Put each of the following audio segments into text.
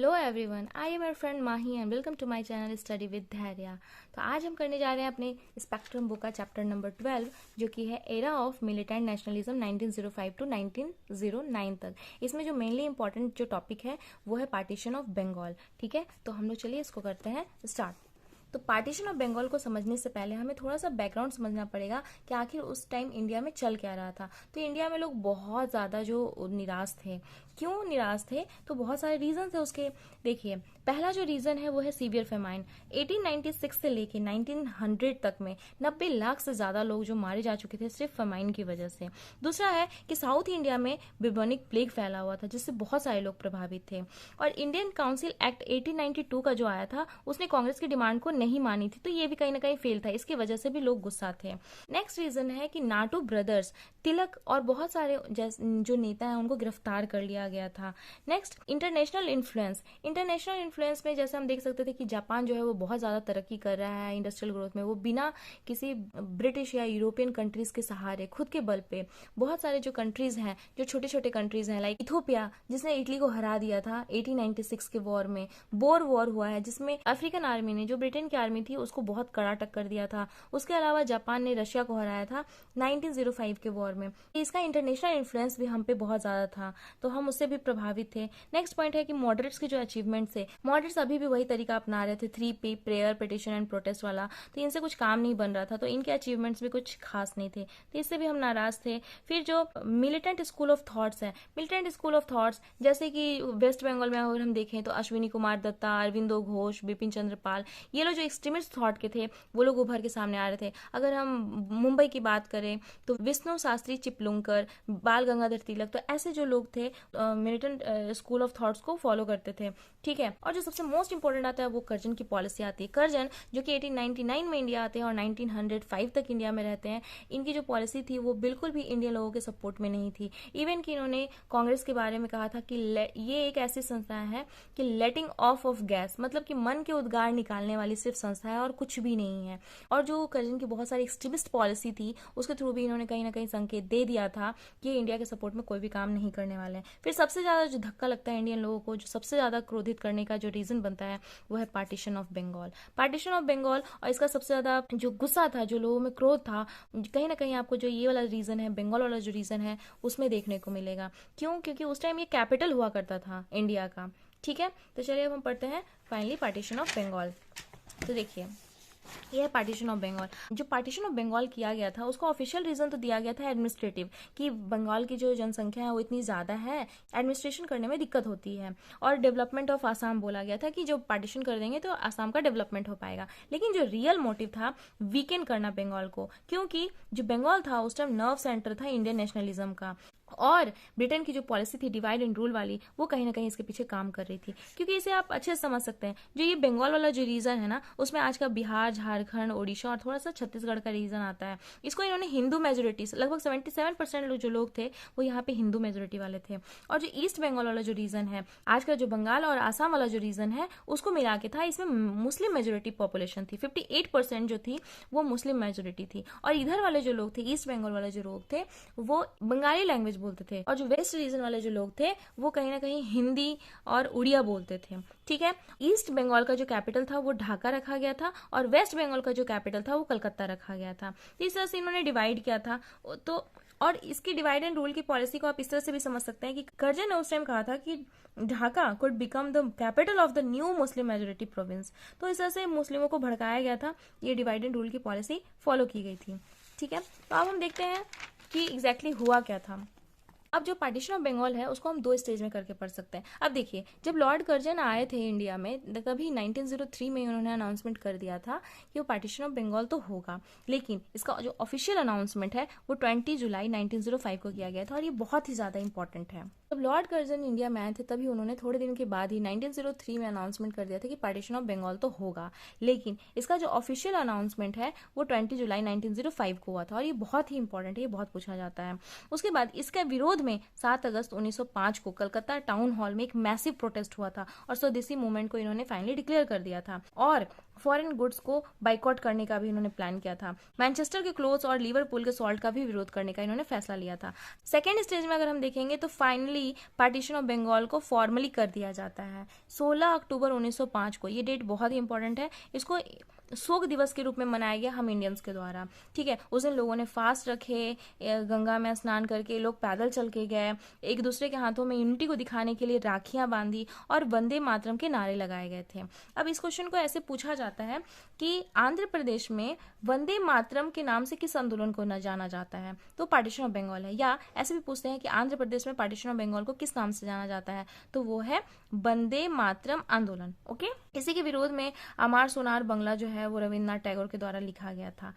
Hello everyone, I am your friend Mahi and welcome to my channel study with Dhairya. तो आज हम करने जा रहे हैं अपने स्पेक्ट्रम बुक का चैप्टर नंबर 12, जो कि है era of militant nationalism 1905 to 1909 तक। इसमें जो मेनली इंपॉर्टेंट जो टॉपिक है वो है पार्टीशन ऑफ बंगाल। ठीक है, तो हम लोग चलिए इसको करते हैं स्टार्ट। तो पार्टीशन ऑफ बंगाल को समझने से पहले हमें थोड़ा सा बैकग्राउंड समझना पड़ेगा कि आखिर उस टाइम इंडिया में चल क्या रहा था। तो इंडिया में लोग बहुत ज़्यादा जो निराश थे। क्यों निराश थे? तो बहुत सारे रीजन थे उसके। देखिए, पहला जो रीजन है वो है सीवियर फेमाइन। 1896 से लेके 1900 तक में 90 लाख से ज्यादा लोग जो मारे जा चुके थे सिर्फ फेमाइन की वजह से। दूसरा है कि साउथ इंडिया में बिबोनिक प्लेग फैला हुआ था जिससे बहुत सारे लोग प्रभावित थे। और इंडियन काउंसिल एक्ट 1892 का जो आया था उसने कांग्रेस की डिमांड को नहीं मानी थी, तो ये भी कहीं ना कहीं फेल था। इसकी वजह से भी लोग गुस्सा थे। नेक्स्ट रीजन है कि नाटू ब्रदर्स, तिलक और बहुत सारे जो नेता हैं उनको गिरफ्तार कर लिया गया था। Next, international influence. International influence में जैसे हम देख सकते थे कि जापान जो है वो बहुत ज़्यादा तरक्की कर रहा है इंडस्ट्रियल ग्रोथ में। वो बिना किसी ब्रिटिश या यूरोपियन कंट्रीज के सहारे खुद के बल पे बहुत सारे जो कंट्रीज हैं, जो छोटे छोटे कंट्रीज हैं, लाइक इथोपिया जिसने इटली को हरा दिया था 1896 के वॉर में। बोर वॉर हुआ है जिसमें अफ्रीकन आर्मी ने, जो ब्रिटेन की आर्मी थी, उसको बहुत कड़ा टक्कर दिया था। उसके अलावा जापान ने रशिया को हराया था 1905 के वॉर में। इसका इंटरनेशनल इन्फ्लुएंस भी हम पे बहुत ज्यादा था, तो हम उससे भी प्रभावित थे। नेक्स्ट पॉइंट है कि मॉडरेट्स के जो अचीवमेंट्स थे, मॉडरेट्स अभी भी वही तरीका अपना रहे थे, 3P, prayer, petition and protest वाला। तो इनसे कुछ काम नहीं बन रहा था, तो इनके अचीवमेंट्स भी कुछ खास नहीं थे, तो इससे भी हम नाराज थे। फिर जो मिलिटेंट स्कूल ऑफ थॉट्स है, मिलिटेंट स्कूल ऑफ थॉट्स जैसे कि वेस्ट बंगाल में अगर हम देखें तो अश्विनी कुमार दत्ता, अरविंदो घोष, बिपिन चंद्र पाल, ये लोग जो एक्सट्रीमिस्ट थॉट के थे वो लोग उभर के सामने आ रहे थे। अगर हम मुंबई की बात करें तो विष्णु शास्त्री चिपलुंकर, बाल गंगाधर तिलक, तो ऐसे जो लोग थे मिलिटेंट स्कूल ऑफ थॉट्स को फॉलो करते थे। ठीक है, और जो सबसे मोस्ट इंपॉर्टेंट आता है वो कर्जन की पॉलिसी आती है। कर्जन जो कि 1899 में इंडिया आते हैं और 1905 तक इंडिया में रहते हैं। इनकी जो पॉलिसी थी वो बिल्कुल भी इंडियन लोगों के सपोर्ट में नहीं थी। इवन कि इन्होंने कांग्रेस के बारे में कहा था कि ये एक ऐसी संस्था है कि लेटिंग ऑफ गैस, मतलब कि मन के उद्गार निकालने वाली सिर्फ संस्था है और कुछ भी नहीं है। और जो कर्जन की बहुत सारी एक्सट्रीमिस्ट पॉलिसी थी उसके थ्रू भी इन्होंने कहीं ना कहीं संकेत दे दिया था कि इंडिया के सपोर्ट में कोई भी काम नहीं करने वाले हैं। फिर सबसे ज्यादा जो धक्का लगता है इंडियन लोगों को, जो सबसे ज्यादा क्रोधित करने का जो रीजन बनता है वो है partition of Bengal. Partition of Bengal, और इसका सबसे ज्यादा जो गुस्सा था, जो लोगों में क्रोध था, कहीं ना कहीं आपको जो ये वाला रीजन है, बंगाल वाला जो रीजन है, उसमें देखने को मिलेगा। क्यों? क्योंकि उस टाइम ये कैपिटल हुआ करता था इंडिया का। ठीक है, तो चलिए अब हम पढ़ते हैं फाइनली पार्टीशन ऑफ बंगाल। तो देखिए, यह है पार्टीशन ऑफ बंगाल। जो पार्टीशन ऑफ बंगाल किया गया था उसका ऑफिशियल रीजन तो दिया गया था एडमिनिस्ट्रेटिव, कि बंगाल की जो जनसंख्या है वो इतनी ज्यादा है, एडमिनिस्ट्रेशन करने में दिक्कत होती है। और डेवलपमेंट ऑफ आसाम बोला गया था कि जो पार्टीशन कर देंगे तो आसाम का डेवलपमेंट हो पाएगा। लेकिन जो रियल मोटिव था, वीकेंड करना बंगाल को, क्योंकि जो बंगाल था उस टाइम नर्व सेंटर था इंडियन नेशनलिज्म का। और ब्रिटेन की जो पॉलिसी थी डिवाइड एंड रूल वाली, वो कहीं ना कहीं इसके पीछे काम कर रही थी। क्योंकि इसे आप अच्छे से समझ सकते हैं, जो ये बंगाल वाला जो रीजन है ना, उसमें आज का बिहार, झारखंड, ओडिशा और थोड़ा सा छत्तीसगढ़ का रीजन आता है। इसको इन्होंने हिंदू मेजोरिटी, लगभग 77% जो लोग थे वो यहाँ पे हिंदू मेजोरिटी वाले थे। और जो ईस्ट बंगाल वाला जो रीजन है, आज का जो बंगाल और आसाम वाला जो रीजन है, उसको मिला के था, इसमें मुस्लिम मेजोरिटी पॉपुलेशन थी। 58% जो थी वो मुस्लिम मेजोरिटी थी। और इधर वाले जो लोग थे, ईस्ट बंगाल वाले जो लोग थे, वो बंगाली लैंग्वेज बोलते थे। और जो वेस्ट रीजन वाले जो लोग थे वो कहीं ना कहीं हिंदी और उड़िया बोलते थे। ठीक है, ईस्ट बंगाल का जो कैपिटल था वो ढाका रखा गया था और वेस्ट बंगाल का जो कैपिटल था वो कलकत्ता रखा गया था। तो इस तरह से इन्होंने डिवाइड किया था। तो और इसकी डिवाइड एंड रूल की पॉलिसी को आप इस तरह से भी समझ सकते हैं कि कर्जन ने उस टाइम कहा था कि Dhaka could become the capital of the new Muslim majority province. तो इस तरह से मुस्लिमों को भड़काया गया था, ये डिवाइड एंड रूल की पॉलिसी फॉलो की गई थी। ठीक है, तो अब हम देखते हैं कि एग्जैक्टली हुआ क्या था। अब जो पार्टीशन ऑफ बंगाल है उसको हम 2 स्टेज में करके पढ़ सकते हैं। अब देखिए, जब लॉर्ड कर्जन आए थे इंडिया में, तभी 1903 में उन्होंने अनाउंसमेंट कर दिया था कि वो पार्टीशन ऑफ बंगाल तो होगा। लेकिन इसका जो ऑफिशियल अनाउंसमेंट है वो 20 जुलाई 1905 को किया गया था, और ये बहुत ही ज्यादा इंपॉर्टेंट है। जब लॉर्ड कर्जन इंडिया में आए थे तभी उन्होंने थोड़े दिन के बाद ही 1903 में अनाउंसमेंट कर दिया था कि पार्टीशन ऑफ बंगाल तो होगा। लेकिन इसका जो ऑफिशियल अनाउंसमेंट है वो 20 जुलाई 1905 को हुआ था, और ये बहुत ही इंपॉर्टेंट है, ये बहुत पूछा जाता है। उसके बाद इसका विरोध विरोध में 7 अगस्त 1905 को कलकत्ता टाउन हॉल में एक मैसिव प्रोटेस्ट हुआ था और स्वदेशी मूवमेंट को इन्होंने फाइनली डिक्लेयर कर दिया था और फॉरेन गुड्स को बाइकआउट करने का भी इन्होंने प्लान किया था। मैनचेस्टर के क्लोथ्स और लिवरपूल के सॉल्ट का भी विरोध करने का इन्होंने फैसला लिया था। सेकेंड स्टेज में अगर हम देखेंगे तो फाइनली पार्टीशन ऑफ बंगाल को फॉर्मली कर दिया जाता है 16 अक्टूबर 1905 को। ये डेट बहुत ही इंपॉर्टेंट है, इसको शोक दिवस के रूप में मनाया गया हम इंडियंस के द्वारा। ठीक है, उस दिन लोगों ने फास्ट रखे, गंगा में स्नान करके लोग पैदल चल के गए, एक दूसरे के हाथों में यूनिटी को दिखाने के लिए राखियां बांधी और वंदे मातरम के नारे लगाए गए थे। अब इस क्वेश्चन को ऐसे पूछा जाता है कि आंध्र प्रदेश में वंदे मातरम के नाम से किस आंदोलन को न जाना जाता है, तो पार्टीशन ऑफ बंगाल है। या ऐसे भी पूछते हैं कि आंध्र प्रदेश में पार्टीशन ऑफ बंगाल को किस नाम से जाना जाता है, तो वो है वंदे मातरम आंदोलन। ओके, इसी के विरोध में अमार सोनार बंगला जो है वो रविन्द्रनाथ टैगोर के द्वारा लिखा गया था।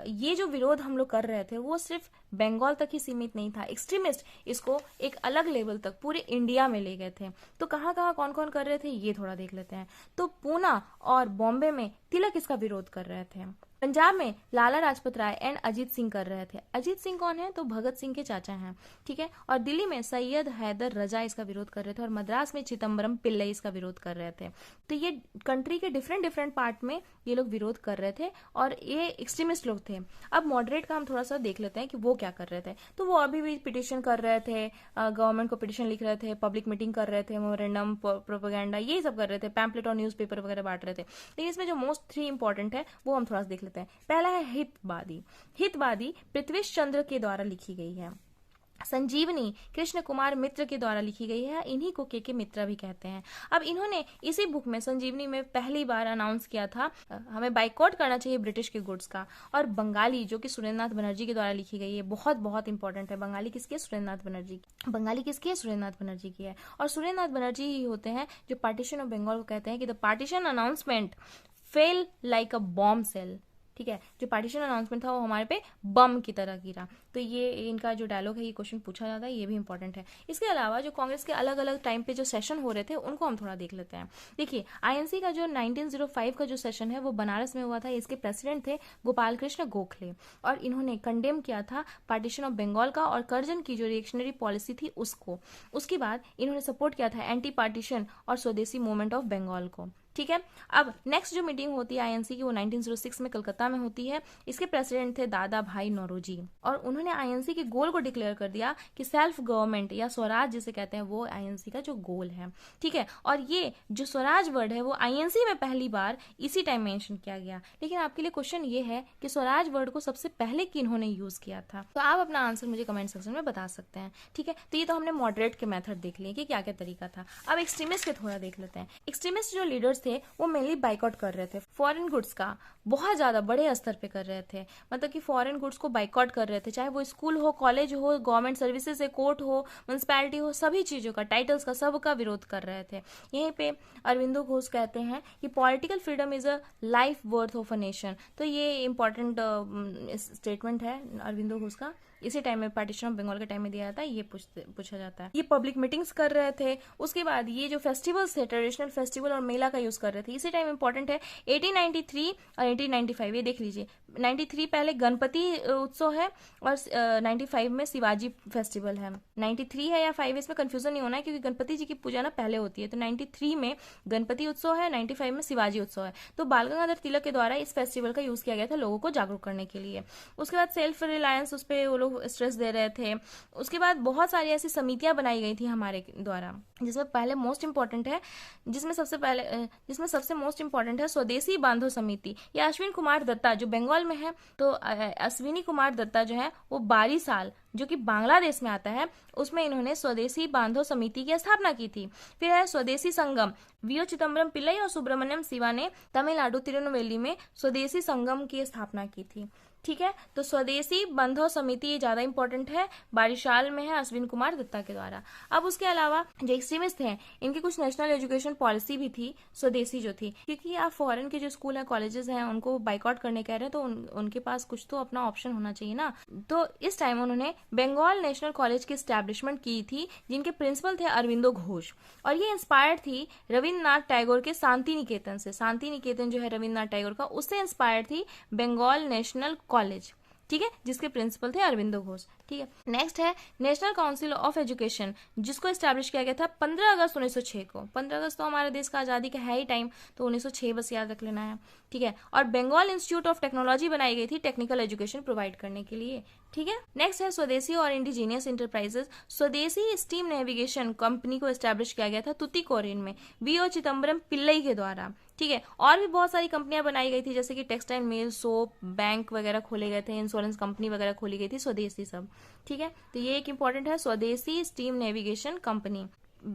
ये जो विरोध हम लोग कर रहे थे वो सिर्फ बंगाल तक ही सीमित नहीं था, एक्सट्रीमिस्ट इसको एक अलग लेवल तक पूरे इंडिया में ले गए थे। तो कहाँ कहाँ कौन कौन कर रहे थे ये थोड़ा देख लेते हैं। तो पूना और बॉम्बे में तिलक इसका विरोध कर रहे थे। पंजाब में लाला लाजपत राय एंड अजीत सिंह कर रहे थे। अजीत सिंह कौन है, तो भगत सिंह के चाचा हैं। ठीक है, और दिल्ली में सैयद हैदर रजा इसका विरोध कर रहे थे और मद्रास में चिदम्बरम पिल्लई इसका विरोध कर रहे थे। तो ये कंट्री के डिफरेंट पार्ट में ये लोग विरोध कर रहे थे और ये एक्सट्रीमिस्ट लोग थे। अब मॉडरेट का हम थोड़ा सा देख लेते हैं कि वो क्या कर रहे थे। तो वो अभी भी पिटिशन कर रहे थे, गवर्नमेंट को पिटिशन लिख रहे थे, पब्लिक मीटिंग कर रहे थे, मेमोरेंडम, प्रोपेगेंडा, ये सब कर रहे थे, पैम्पलेट और न्यूज़पेपर वगैरह बांट रहे थे। लेकिन इसमें जो मोस्ट 3 इंपॉर्टेंट है वो हम थोड़ा सा देख लेते हैं। पहला है हितवादी। हितवादी पृथ्वीश चंद्र के द्वारा लिखी गई है। संजीवनी कृष्ण कुमार मित्र के द्वारा लिखी गई है, इन्हीं को के मित्रा भी कहते हैं। अब इन्होंने इसी बुक में संजीवनी में पहली बार अनाउंस किया था हमें बाइकआउट करना चाहिए ब्रिटिश के गुड्स का। और बंगाली जो कि सुरेंद्रनाथ बनर्जी के द्वारा लिखी गई है, बहुत बहुत इंपॉर्टेंट है। बंगाली किसकी है, सुरेंद्रनाथ बनर्जी की। बंगाली किसकी है, सुरेंद्रनाथ बनर्जी की है। और सुरेंद्रनाथ बनर्जी ही होते हैं जो पार्टीशन ऑफ बंगाल को कहते हैं कि the partition announcement fell like a bombshell. ठीक है, जो पार्टीशन अनाउंसमेंट था वो हमारे पे बम की तरह गिरा। तो ये इनका जो डायलॉग है, ये क्वेश्चन पूछा जाता है, ये भी इंपॉर्टेंट है। इसके अलावा जो कांग्रेस के अलग अलग टाइम पे जो सेशन हो रहे थे उनको हम थोड़ा देख लेते हैं। देखिए, आईएनसी का जो 1905 का जो सेशन है वो बनारस में हुआ था। इसके प्रेसिडेंट थे गोपाल कृष्ण गोखले और इन्होंने कंडेम किया था पार्टीशन ऑफ बंगाल का और कर्जन की जो रिएक्शनरी पॉलिसी थी उसको। उसके बाद इन्होंने सपोर्ट किया था एंटी पार्टीशन और स्वदेशी मूवमेंट ऑफ बंगाल को। ठीक है, अब नेक्स्ट जो मीटिंग होती है आईएनसी की वो 1906 में कलकत्ता में होती है। इसके प्रेसिडेंट थे दादा भाई नौरोजी और उन्होंने आईएनसी के गोल को डिक्लेयर कर दिया कि सेल्फ गवर्नमेंट या स्वराज जिसे कहते हैं वो आईएनसी का जो गोल है। ठीक है, और ये जो स्वराज वर्ड है वो आईएनसी में पहली बार इसी टाइम मेंशन किया गया। लेकिन आपके लिए क्वेश्चन ये है कि स्वराज वर्ड को सबसे पहले किन्होंने यूज किया था, तो आप अपना आंसर मुझे कमेंट सेक्शन में बता सकते हैं। ठीक है, तो ये तो हमने मॉडरेट के मेथड देख लिए कि क्या क्या तरीका था। अब एक्सट्रीमिस्ट के थोड़ा देख लेते हैं। एक्सट्रीमिस्ट जो लीडर्स थे वो मेनली बाइकआउट कर रहे थे फॉरेन गुड्स का, बहुत ज्यादा बड़े स्तर पे कर रहे थे। मतलब कि फॉरेन गुड्स को बाइकआउट कर रहे थे, चाहे वो स्कूल हो, कॉलेज हो, गवर्नमेंट सर्विसेज है, कोर्ट हो, म्युनिसिपैलिटी हो, सभी चीजों का, टाइटल्स का, सब का विरोध कर रहे थे। यहीं पे अरविंदो घोष कहते हैं कि political freedom is a life worth of a nation. तो ये इंपॉर्टेंट स्टेटमेंट है अरविंदो घोष का। इसी टाइम में पार्टीशन ऑफ बंगाल के टाइम में दिया जाता है, ये पूछा जाता है। ये पब्लिक मीटिंग्स कर रहे थे। उसके बाद ये जो फेस्टिवल्स थे, ट्रेडिशनल फेस्टिवल और मेला का यूज कर रहे थे। इसी टाइम इंपॉर्टेंट है 1893 और 1895, ये देख लीजिए। 93 पहले गणपति उत्सव है और 95 में शिवाजी फेस्टिवल है। 93 है या 5, इसमें कंफ्यूजन नहीं होना है क्योंकि गणपति जी की पूजा ना पहले होती है। तो 93 में गणपति उत्सव है, 95 में शिवाजी उत्सव है। तो बाल गंगाधर तिलक के द्वारा इस फेस्टिवल का यूज किया गया था लोगों को जागरूक करने के लिए। उसके बाद सेल्फ रिलायंस, उस पर वो लोग स्ट्रेस दे रहे थे। उसके बाद बहुत सारी ऐसी समितियां बनाई गई थी हमारे द्वारा, जिसमें पहले मोस्ट इंपॉर्टेंट है, जिसमें सबसे मोस्ट इंपॉर्टेंट है स्वदेशी बांधो समिति। या अश्विन कुमार दत्ता जो बंगाल में है, तो अश्विनी कुमार दत्ता जो है वो बारीसाल जो कि बांग्लादेश में आता है, उसमें इन्होंने स्वदेशी बांधो समिति की स्थापना की थी। फिर है स्वदेशी संगम, वीओ चिदम्बरम पिल्लई और सुब्रमण्यम शिवा ने तमिलनाडु तिरुनेलवेली में स्वदेशी संगम की स्थापना की थी। ठीक है, तो स्वदेशी बंधो समिति ये ज्यादा इंपॉर्टेंट है, बारिशाल में है अश्विन कुमार दत्ता के द्वारा। अब उसके अलावा जो एक्सट्रीमिस्ट हैं, इनकी कुछ नेशनल एजुकेशन पॉलिसी भी थी स्वदेशी जो थी, क्योंकि आप फॉरेन के जो स्कूल है, कॉलेजेस हैं, उनको बाइकआउट करने कह रहे हैं, तो उनके पास कुछ तो अपना ऑप्शन होना चाहिए ना। तो इस टाइम उन्होंने बंगाल नेशनल कॉलेज की स्टैब्लिशमेंट की थी, जिनके प्रिंसिपल थे अरविंदो घोष, और ये इंस्पायर्ड थी रविन्द्रनाथ टैगोर के शांति निकेतन से। शांति निकेतन जो है रविन्द्रनाथ टैगोर का, उससे इंस्पायर्ड थी बंगाल नेशनल कॉलेज। ठीक है, जिसके प्रिंसिपल थे अरविंदो घोष। ठीक है, नेक्स्ट है नेशनल काउंसिल ऑफ एजुकेशन, जिसको एस्टैब्लिश किया गया था 15 अगस्त 1906 को। 15 अगस्त तो हमारे देश का आज़ादी का है ही टाइम, तो 1906 बस याद रख लेना है। ठीक है, और बंगाल इंस्टीट्यूट ऑफ टेक्नोलॉजी बनाई गई थी टेक्निकल एजुकेशन प्रोवाइड करने के लिए। ठीक है, नेक्स्ट है स्वदेशी और इंडिजीनियस इंटरप्राइजेस। स्वदेशी स्टीम नेविगेशन कंपनी को एस्टैब्लिश किया गया था तुतीकोरिन में वीओ चिदम्बरम पिल्लई के द्वारा। ठीक है, और भी बहुत सारी कंपनियां बनाई गई थी, जैसे कि टेक्सटाइल मिल, सोप, बैंक वगैरह खोले गए थे, इंश्योरेंस कंपनी वगैरह खोली गई थी, स्वदेशी सब। ठीक है, तो ये एक इंपॉर्टेंट है, Swadeshi steam navigation company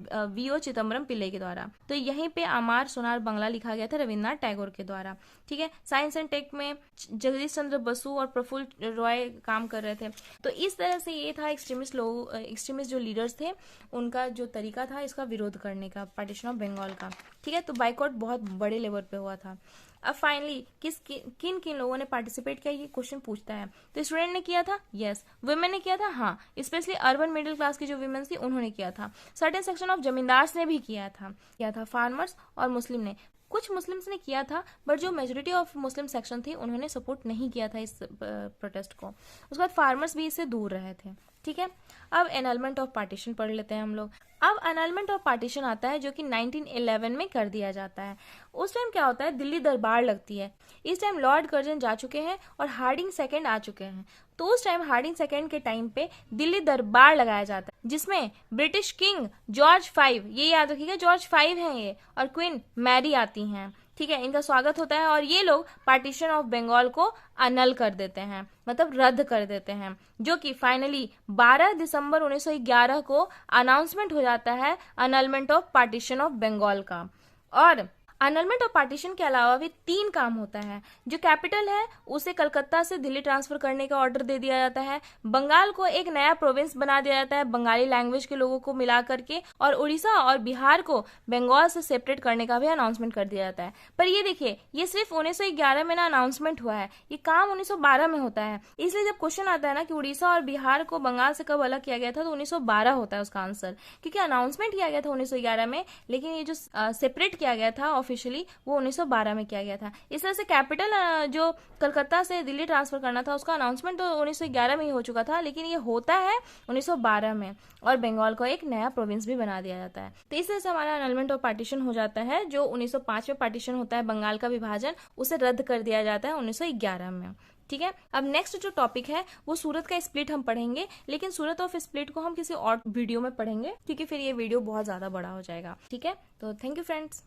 VO Chidambaram Pillai के द्वारा। तो यहीं पे अमार सोनार बंगला लिखा गया था रविन्द्रनाथ टैगोर के द्वारा। ठीक है, साइंस एंड टेक में जगदीश चंद्र बसु और प्रफुल्ल रॉय काम कर रहे थे। तो इस तरह से ये था एक्सट्रीमिस्ट जो लीडर्स थे उनका जो तरीका था इसका विरोध करने का, पार्टीशन ऑफ बंगाल का। ठीक है, तो बाइकआउट बहुत बड़े लेवल पे हुआ था। अब फाइनली किन किन लोगों ने पार्टिसिपेट किया, ये क्वेश्चन पूछता है। तो स्टूडेंट ने किया था, यस। वुमेन ने किया था, हाँ, स्पेशली अर्बन मिडिल क्लास की जो वुमेन थी उन्होंने किया था। सर्टेन सेक्शन ऑफ जमींदार्स ने भी किया था फार्मर्स और मुस्लिम ने। कुछ मुस्लिम्स ने किया था, बट जो मेजोरिटी ऑफ मुस्लिम सेक्शन थी उन्होंने सपोर्ट नहीं किया था इस प्रोटेस्ट को। उसके बाद फार्मर्स भी इससे दूर रहे थे। ठीक है, अब एनलमेंट ऑफ पार्टीशन पढ़ लेते हैं हम लोग। अब एनलमेंट ऑफ पार्टीशन आता है जो कि 1911 में कर दिया जाता है। उस टाइम क्या होता है, दिल्ली दरबार लगती है। इस टाइम लॉर्ड कर्जन जा चुके हैं और हार्डिंग सेकंड आ चुके हैं। तो उस टाइम हार्डिंग सेकंड के टाइम पे दिल्ली दरबार लगाया जाता है, जिसमें ब्रिटिश किंग जॉर्ज 5, ये याद रखिएगा जॉर्ज 5 हैं ये, और क्वीन मैरी आती हैं। ठीक है, इनका स्वागत होता है और ये लोग पार्टीशन ऑफ बंगाल को अनल कर देते हैं, मतलब रद्द कर देते हैं, जो कि फाइनली 12 दिसंबर 1911 को अनाउंसमेंट हो जाता है annulment of partition of Bengal का। और अनलमेंट ऑफ पार्टीशन के अलावा भी 3 काम होता है। जो कैपिटल है उसे कलकत्ता से दिल्ली ट्रांसफर करने का ऑर्डर दे दिया जाता है। बंगाल को एक नया प्रोविंस बना दिया जाता है बंगाली लैंग्वेज के लोगों को मिला करके, और उड़ीसा और बिहार को बंगाल से सेपरेट करने का भी अनाउंसमेंट कर दिया जाता है। पर ये देखिए, ये सिर्फ 1911 में ना अनाउंसमेंट हुआ है, ये काम 1912 में होता है। इसलिए जब क्वेश्चन आता है ना कि उड़ीसा और बिहार को बंगाल से कब अलग किया गया था, तो 1912 होता है उसका आंसर, क्योंकि अनाउंसमेंट किया गया था 1911 में, लेकिन ये जो सेपरेट किया गया था ऑफिशियली वो 1912 में किया गया था। इस तरह से कैपिटल जो कलकत्ता से दिल्ली ट्रांसफर करना था उसका अनाउंसमेंट तो 1911 में ही हो चुका था, लेकिन ये होता है 1912 में, और बंगाल को एक नया प्रोविंस भी बना दिया जाता है। तो इस तरह से हमारा एनलमेंट ऑफ पार्टीशन हो जाता है। जो 1905 में पार्टीशन होता है बंगाल का विभाजन, उसे रद्द कर दिया जाता है 1911 में। ठीक है, अब नेक्स्ट जो टॉपिक है वो सूरत का स्प्लिट हम पढ़ेंगे, लेकिन सूरत ऑफ स्प्लिट को हम किसी और वीडियो में पढ़ेंगे, क्योंकि फिर ये वीडियो बहुत ज्यादा बड़ा हो जाएगा। ठीक है, तो थैंक यू फ्रेंड्स।